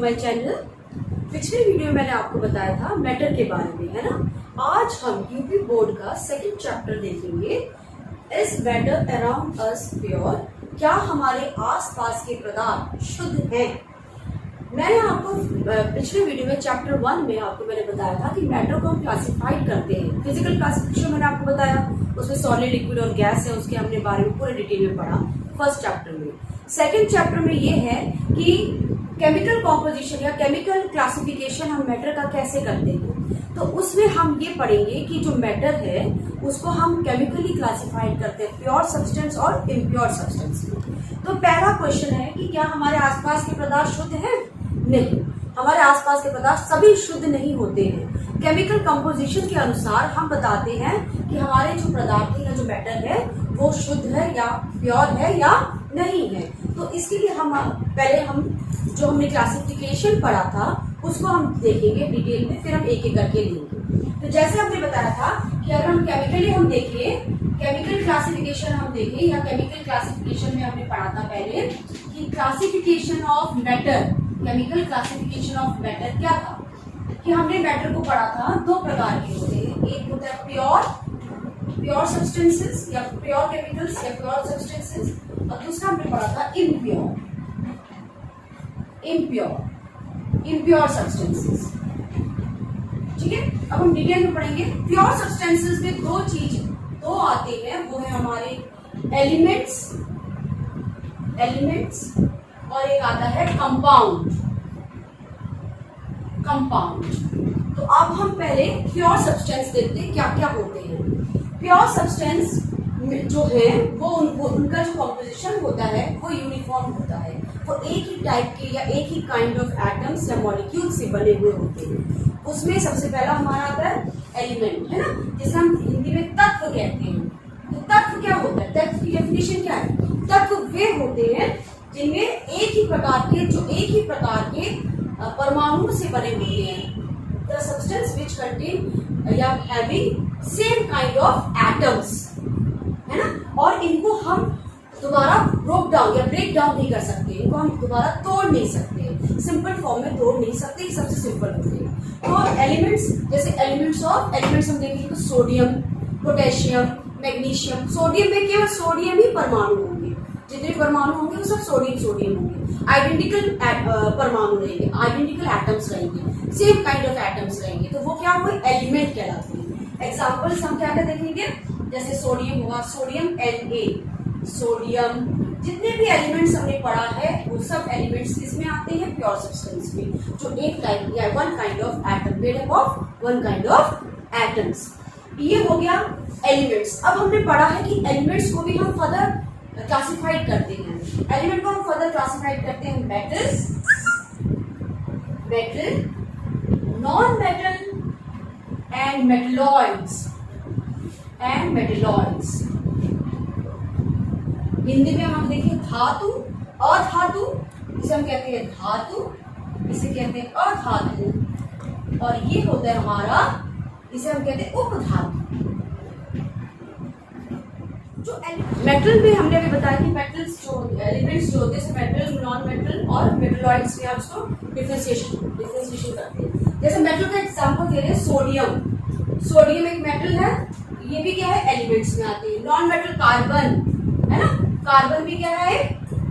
My channel. पिछले video में मैंने आपको बताया था मैटर के बारे में, है ना। आज हम यूपी बोर्ड का सेकंड चैप्टर देखेंगे। Is matter around us pure? क्या हमारे आसपास के पदार्थ शुद्ध हैं? मैंने आपको पिछले वीडियो में चैप्टर 1 में आपको मैंने बताया था कि मैटर को हम क्लासिफाइड करते हैं। फिजिकल क्लासिफिकेशन मैंने आपको बताया, उसमें सॉलिड, लिक्विड और गैस है, उसके हमने बारे में पूरे डिटेल में पढ़ा फर्स्ट चैप्टर में। सेकंड चैप्टर में ये है कि केमिकल कॉम्पोजिशन या केमिकल क्लासिफिकेशन हम मैटर का कैसे करते हैं। तो उसमें हम ये पढ़ेंगे कि जो मैटर है उसको हम केमिकली क्लासिफाइड करते हैं, प्योर सब्सटेंस और इम्प्योर सब्सटेंस में। तो पहला क्वेश्चन है कि क्या हमारे आसपास के पदार्थ शुद्ध हैं? नहीं, हमारे आसपास के पदार्थ सभी शुद्ध नहीं होते हैं। केमिकल कंपोजिशन के अनुसार हम बताते हैं कि हमारे जो पदार्थ है या जो मैटर है वो शुद्ध है या प्योर है या नहीं है। तो इसके लिए हम जो हमने क्लासिफिकेशन पढ़ा था उसको हम देखेंगे डिटेल में, फिर हम एक एक करके लेंगे। तो जैसे हमने बताया था कि अगर हम केमिकली हम देखें, केमिकल क्लासिफिकेशन हम देखें या केमिकल क्लासिफिकेशन में हमने पढ़ा था पहले कि classification of matter, chemical classification of matter क्या था कि हमने मैटर को पढ़ा था दो प्रकार के होते हैं। एक होता है प्योर सब्सटेंसेस या प्योर केमिकल्स या प्योर सब्सटेंसेस, और दूसरा हमने पढ़ा था इम्प्योर सब्सटेंसेस। ठीक है, अब हम डिटेल में पढ़ेंगे। प्योर सब्सटेंसेस में दो आते हैं, वो है हमारे एलिमेंट्स और एक आता है कंपाउंड। तो अब हम पहले प्योर सब्सटेंस देखते हैं क्या क्या होते हैं। प्योर सब्सटेंस जो है वो उनका जो कॉम्पोजिशन होता है वो यूनिफॉर्म होता है। वो एक ही टाइप के या एक ही काइंड ऑफ एटम्स या मॉलिक्यूल से बने हुए होते हैं। उसमें सबसे पहला हमारा आता है एलिमेंट, है ना, जिसे हम हिंदी में तत्व कहते हैं। तो तत्व क्या होता है? तत्व की डेफिनेशन क्या है? तत्व वे होते हैं जिनमें एक ही प्रकार के परमाणु से बने होते हैं। द सब्सटेंस विच कंटेन या having same kind of atoms, है ना। और इनको हम दोबारा ब्रेक डाउन नहीं कर सकते, इनको हम दोबारा तोड़ नहीं सकते, सिंपल फॉर्म में तोड़ नहीं सकते, ये सबसे सिंपल होते हैं। तो एलिमेंट्स, जैसे एलिमेंट्स हम देखेंगे तो सोडियम, पोटेशियम, मैग्नीशियम। सोडियम में केवल सोडियम ही परमाणु होंगे, जितने परमाणु होंगे वो सब सोडियम होंगे। आइडेंटिकल परमाणु रहेंगे, आइडेंटिकल एटम्स रहेंगे, सेम काइंड ऑफ एटम्स रहेंगे, तो वो क्या हुए? एलिमेंट कहलाते हैं। एग्जाम्पल्स हम क्या क्या देखेंगे? जैसे सोडियम हुआ, सोडियम Na, सोडियम, जितने भी एलिमेंट्स हमने पढ़ा है वो सब एलिमेंट्स किसमें आते हैं? प्योर सब्सटेंस में, जो एक टाइप या one kind of atom, made up of one kind of atoms. ये हो गया एलिमेंट्स। अब हमने पढ़ा है कि एलिमेंट्स को भी हम फर्दर क्लासिफाइड करते हैं। एलिमेंट को हम फर्दर क्लासिफाइड करते हैं metal, non metal and metalloids. Hindi में हम देखें धातु, अधातु, इसे हम कहते हैं धातु, इसे कहते हैं अधातु, और ये होता है हमारा, इसे हम कहते हैं उपधातु। जो मेटल में हमने अभी बताया कि मेटल्स जो एलिमेंट्स जो होते हैं मेटल, नॉन मेटल और मेटलॉइड्स में हम उसको डिफरेंशिएशन करते हैं। जैसे मेटल का एग्जांपल दे रहे हैं सोडियम एक मेटल है, ये भी क्या है? एलिमेंट्स में आते हैं। नॉन मेटल कार्बन, है ना, कार्बन भी क्या है?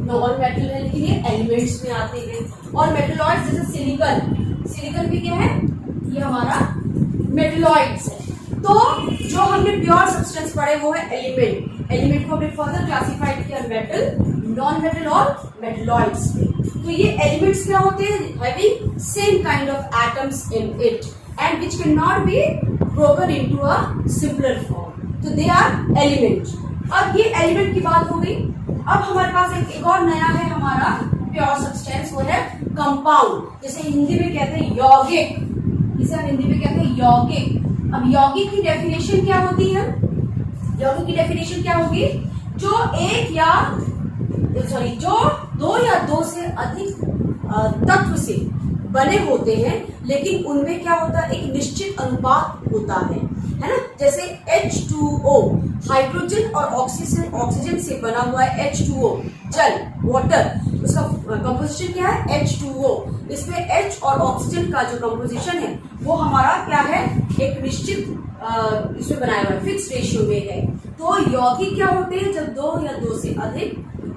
नॉन मेटल है, लेकिन ये एलिमेंट्स में आते हैं। और मेटलॉइड्स जैसे सिलिकॉन भी क्या है? ये हमारा मेटलॉइड्स है। तो जो हमने प्योर सब्सटेंस पढ़े वो है एलिमेंट को हमने फर्दर क्लासिफाइड किया मेटल, नॉन मेटल और मेटलॉइड्स में। तो ये एलिमेंट्स क्या होते हैं? Having same kind of atoms in it and which can not be broken into a simpler form, तो दे आर एलिमेंट। अब ये एलिमेंट की बात हो गई। अब हमारे पास एक और नया है हमारा प्योर सब्सटेंस, वो है कंपाउंड, जिसे हिंदी में कहते हैं यौगिक। इसे हम हिंदी में कहते हैं यौगिक। अब यौगिक की डेफिनेशन क्या होती है? यौगिक की डेफिनेशन क्या होगी? जो दो या दो से अधिक तत्व से बने होते हैं, लेकिन उनमें क्या होता है? एक निश्चित अनुपात होता है ना। जैसे H2O, हाइड्रोजन और ऑक्सीजन से बना हुआ है H2O, जल, वाटर, उसका कंपोजिशन क्या है H2O। इसमें H और ऑक्सीजन का जो कंपोजिशन है वो हमारा क्या है, एक निश्चित इसमें बनाया हुआ है, फिक्स रेशियो में है। तो यौगिक क्या होते हैं, जब दो या दो से अधिक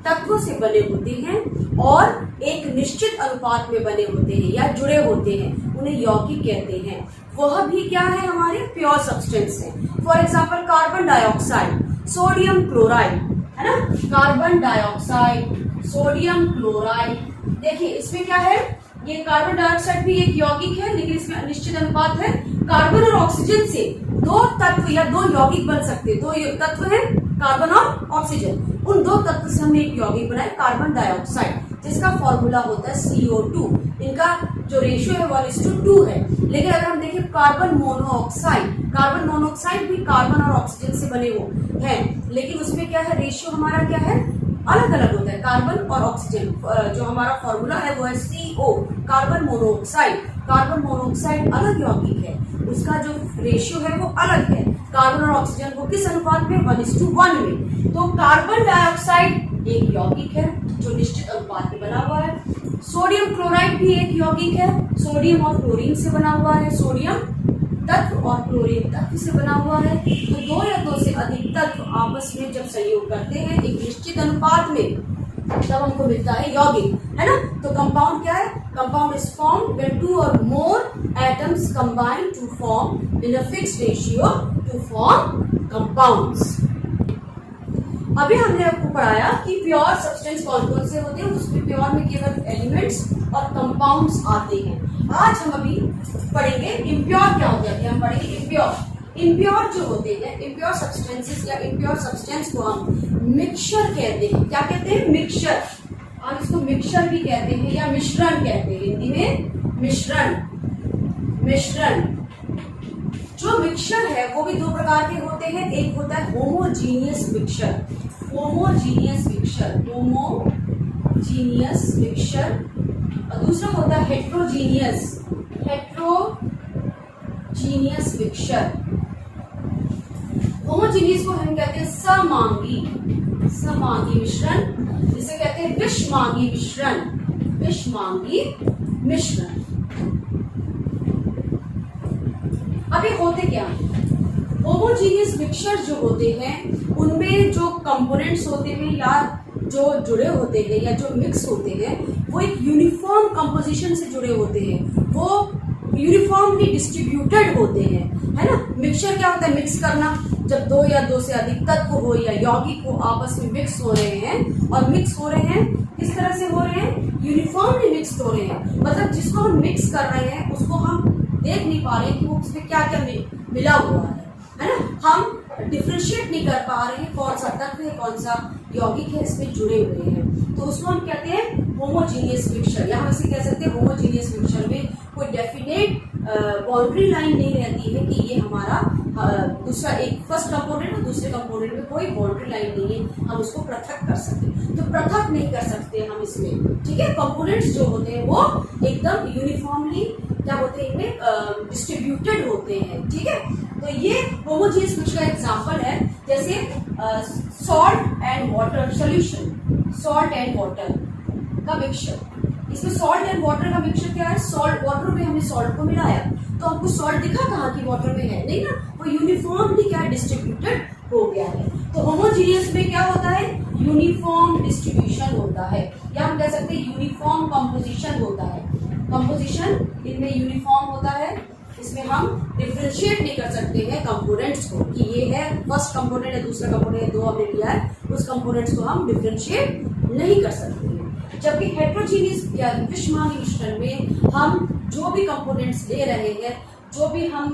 तत्वों से बने होते हैं और एक निश्चित अनुपात में बने होते हैं या जुड़े होते हैं, उन्हें यौगिक कहते हैं। वह भी क्या है, हमारे प्योर सब्सटेंस है। For example carbon dioxide, sodium chloride, है ना, कार्बन डाइऑक्साइड, सोडियम क्लोराइड। देखिए इसमें क्या है, ये कार्बन डाइऑक्साइड भी एक यौगिक है, लेकिन इसमें अनिश्चित अनुपात है। कार्बन और ऑक्सीजन से दो तत्व या दो यौगिक बन सकते, दो तत्व है कार्बन और ऑक्सीजन, उन दो तत्व से हमने एक यौगिक बनाया कार्बन डाइऑक्साइड, जिसका फॉर्मूला होता है CO2। इनका जो रेशियो है 1:2 है। लेकिन अगर हम देखें कार्बन मोनोऑक्साइड, कार्बन मोनोऑक्साइड भी कार्बन और ऑक्सीजन से बने हुए हैं, लेकिन उसमें क्या है, रेशियो हमारा क्या है, अलग अलग होता है। कार्बन और ऑक्सीजन जो हमारा फॉर्मूला है वो है CO, carbon monoxide. Carbon monoxide अलग यौगिक है, उसका जो रेशियो है वो अलग है। कार्बन और ऑक्सीजन को किस अनुपात में, 1:1 में। तो कार्बन डाइऑक्साइड एक यौगिक है जो निश्चित अनुपात में बना हुआ है। सोडियम क्लोराइड भी एक यौगिक है, सोडियम और क्लोरीन से बना हुआ है, सोडियम तत्व और क्लोरीन तत्व से बना हुआ है। तो दो या दो से अधिक तत्व आपस में जब संयोग करते हैं एक निश्चित अनुपात में, तब हमको मिलता है यौगिक, है ना। तो कंपाउंड क्या है, compound is formed when 2 or more atoms combine to form in a fixed ratio to form compounds। अभी हमने आपको पढ़ाया कि प्योर सब्सटेंस कौन कौन से होते हैं, उसमें प्योर में केवल एलिमेंट्स और कंपाउंड्स आते हैं। आज हम अभी पढ़ेंगे इम्प्योर क्या होते हैं, हम पढ़ेंगे इम्प्योर। इम्प्योर जो होते हैं, इम्प्योर सब्सटेंसेस या इम्प्योर सब्सटेंस को हम मिक्सचर कहते हैं। क्या कहते हैं, मिक्सचर। आप इसको मिक्सचर भी कहते हैं या मिश्रण कहते हैं, हिंदी में मिश्रण। मिश्रण जो मिक्सचर है वो भी दो प्रकार के होते हैं, एक होता है homogeneous mixture, homogeneous mixture, homogeneous mixture, और दूसरा होता है हेट्रोजीनियस, हेट्रोजीनियस मिक्सचर। होमोजीनियस को हम कहते हैं समांगी, समांगी मिश्रण, जिसे कहते हैं विषमांगी मिश्रण, विषमांगी मिश्रण। अभी होते क्या, होमोजीनियस मिक्सचर जो होते हैं उनमें जो कंपोनेंट्स होते हैं या जो जुड़े होते हैं या जो मिक्स होते हैं वो एक यूनिफॉर्म कंपोजिशन से जुड़े होते हैं, वो यूनिफॉर्मली डिस्ट्रीब्यूटेड होते हैं, है ना। मिक्सचर क्या होता है, मिक्स करना, जब दो या दो से अधिक तत्व हो या यौगिक हो आपस में मिक्स हो रहे हैं, और मिक्स हो रहे हैं किस तरह से हो रहे हैं, यूनिफॉर्मली मिक्स हो रहे हैं। मतलब जिसको हम मिक्स कर रहे हैं उसको हम देख नहीं पा रहे कि वो उसमें क्या क्या मिला हुआ है ना। हम डिफ्रेंशिएट नहीं कर पा रहे हैं कौन सा तत्व है कौन सा यौगिक है इसमें जुड़े हुए हैं, तो उसको हम कहते हैं होमोजीनियस मिक्सचर, या हम इसे कह सकते हैं होमोजीनियस मिक्सचर में कोई डेफिनेट बाउंड्री लाइन नहीं रहती है कि ये हमारा दूसरा एक फर्स्ट कंपोनेंट और दूसरे कंपोनेंट में कोई बाउंड्री लाइन नहीं है, हम उसको पृथक कर सकते हैं। तो पृथक नहीं कर सकते हम इसमें, ठीक है। कंपोनेंट्स जो होते हैं वो एकदम यूनिफॉर्मली क्या होते हैं, इनमें डिस्ट्रीब्यूटेड होते हैं, ठीक है। तो ये होमोजीनियस मिक्सचर का एग्जांपल है, जैसे salt and water solution, salt and water का मिक्सचर। इसमें सॉल्ट एंड वाटर का मिक्सचर क्या है, सॉल्ट वाटर में हमने सॉल्ट को मिलाया तो आपको सॉल्ट दिखा कहाँ की वाटर में है, नहीं ना, वो यूनिफॉर्मली क्या डिस्ट्रीब्यूटेड हो गया है। तो होमोजीनियस में क्या होता है, यूनिफॉर्म डिस्ट्रीब्यूशन होता है, या हम कह सकते हैं यूनिफॉर्म कंपोजिशन होता है। कंपोजिशन इनमें यूनिफॉर्म होता है, इसमें हम डिफरेंशिएट नहीं कर सकते हैं कंपोनेंट्स को कि ये है फर्स्ट कंपोनेंट है दूसरा कंपोनेंट है, दो हमने लिया है, उस कंपोनेंट्स को हम डिफरेंशिएट नहीं कर सकते हैं। जबकि हेट्रोजीनियस या विषमांगी मिश्रण में हम जो भी कंपोनेंट्स ले रहे हैं, जो भी हम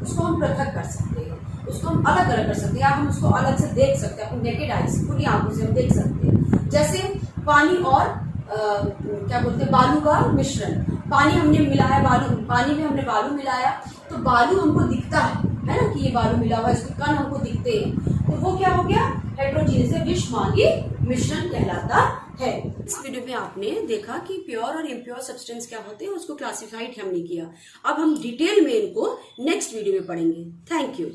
उसको हम पृथक कर सकते हैं, उसको हम अलग अलग कर सकते हैं, या हम उसको अलग से देख सकते हैं, अपनी नेकेड आईज खुली आंखों से हम देख सकते हैं। जैसे पानी और क्या बोलते हैं, बालू का मिश्रण, पानी हमने मिलाया, बालू, पानी में हमने बालू मिलाया तो बालू हमको दिखता है ना कि ये बालू मिला हुआ है, इसके कण हमको दिखते हैं, तो वो क्या हो गया, हेट्रोजीनियस या विषमांगी मिश्रण कहलाता है। इस वीडियो में आपने देखा कि प्योर और इम्प्योर सब्सटेंस क्या होते हैं, उसको क्लासिफाइड हमने किया। अब हम डिटेल में इनको नेक्स्ट वीडियो में पढ़ेंगे। Thank you.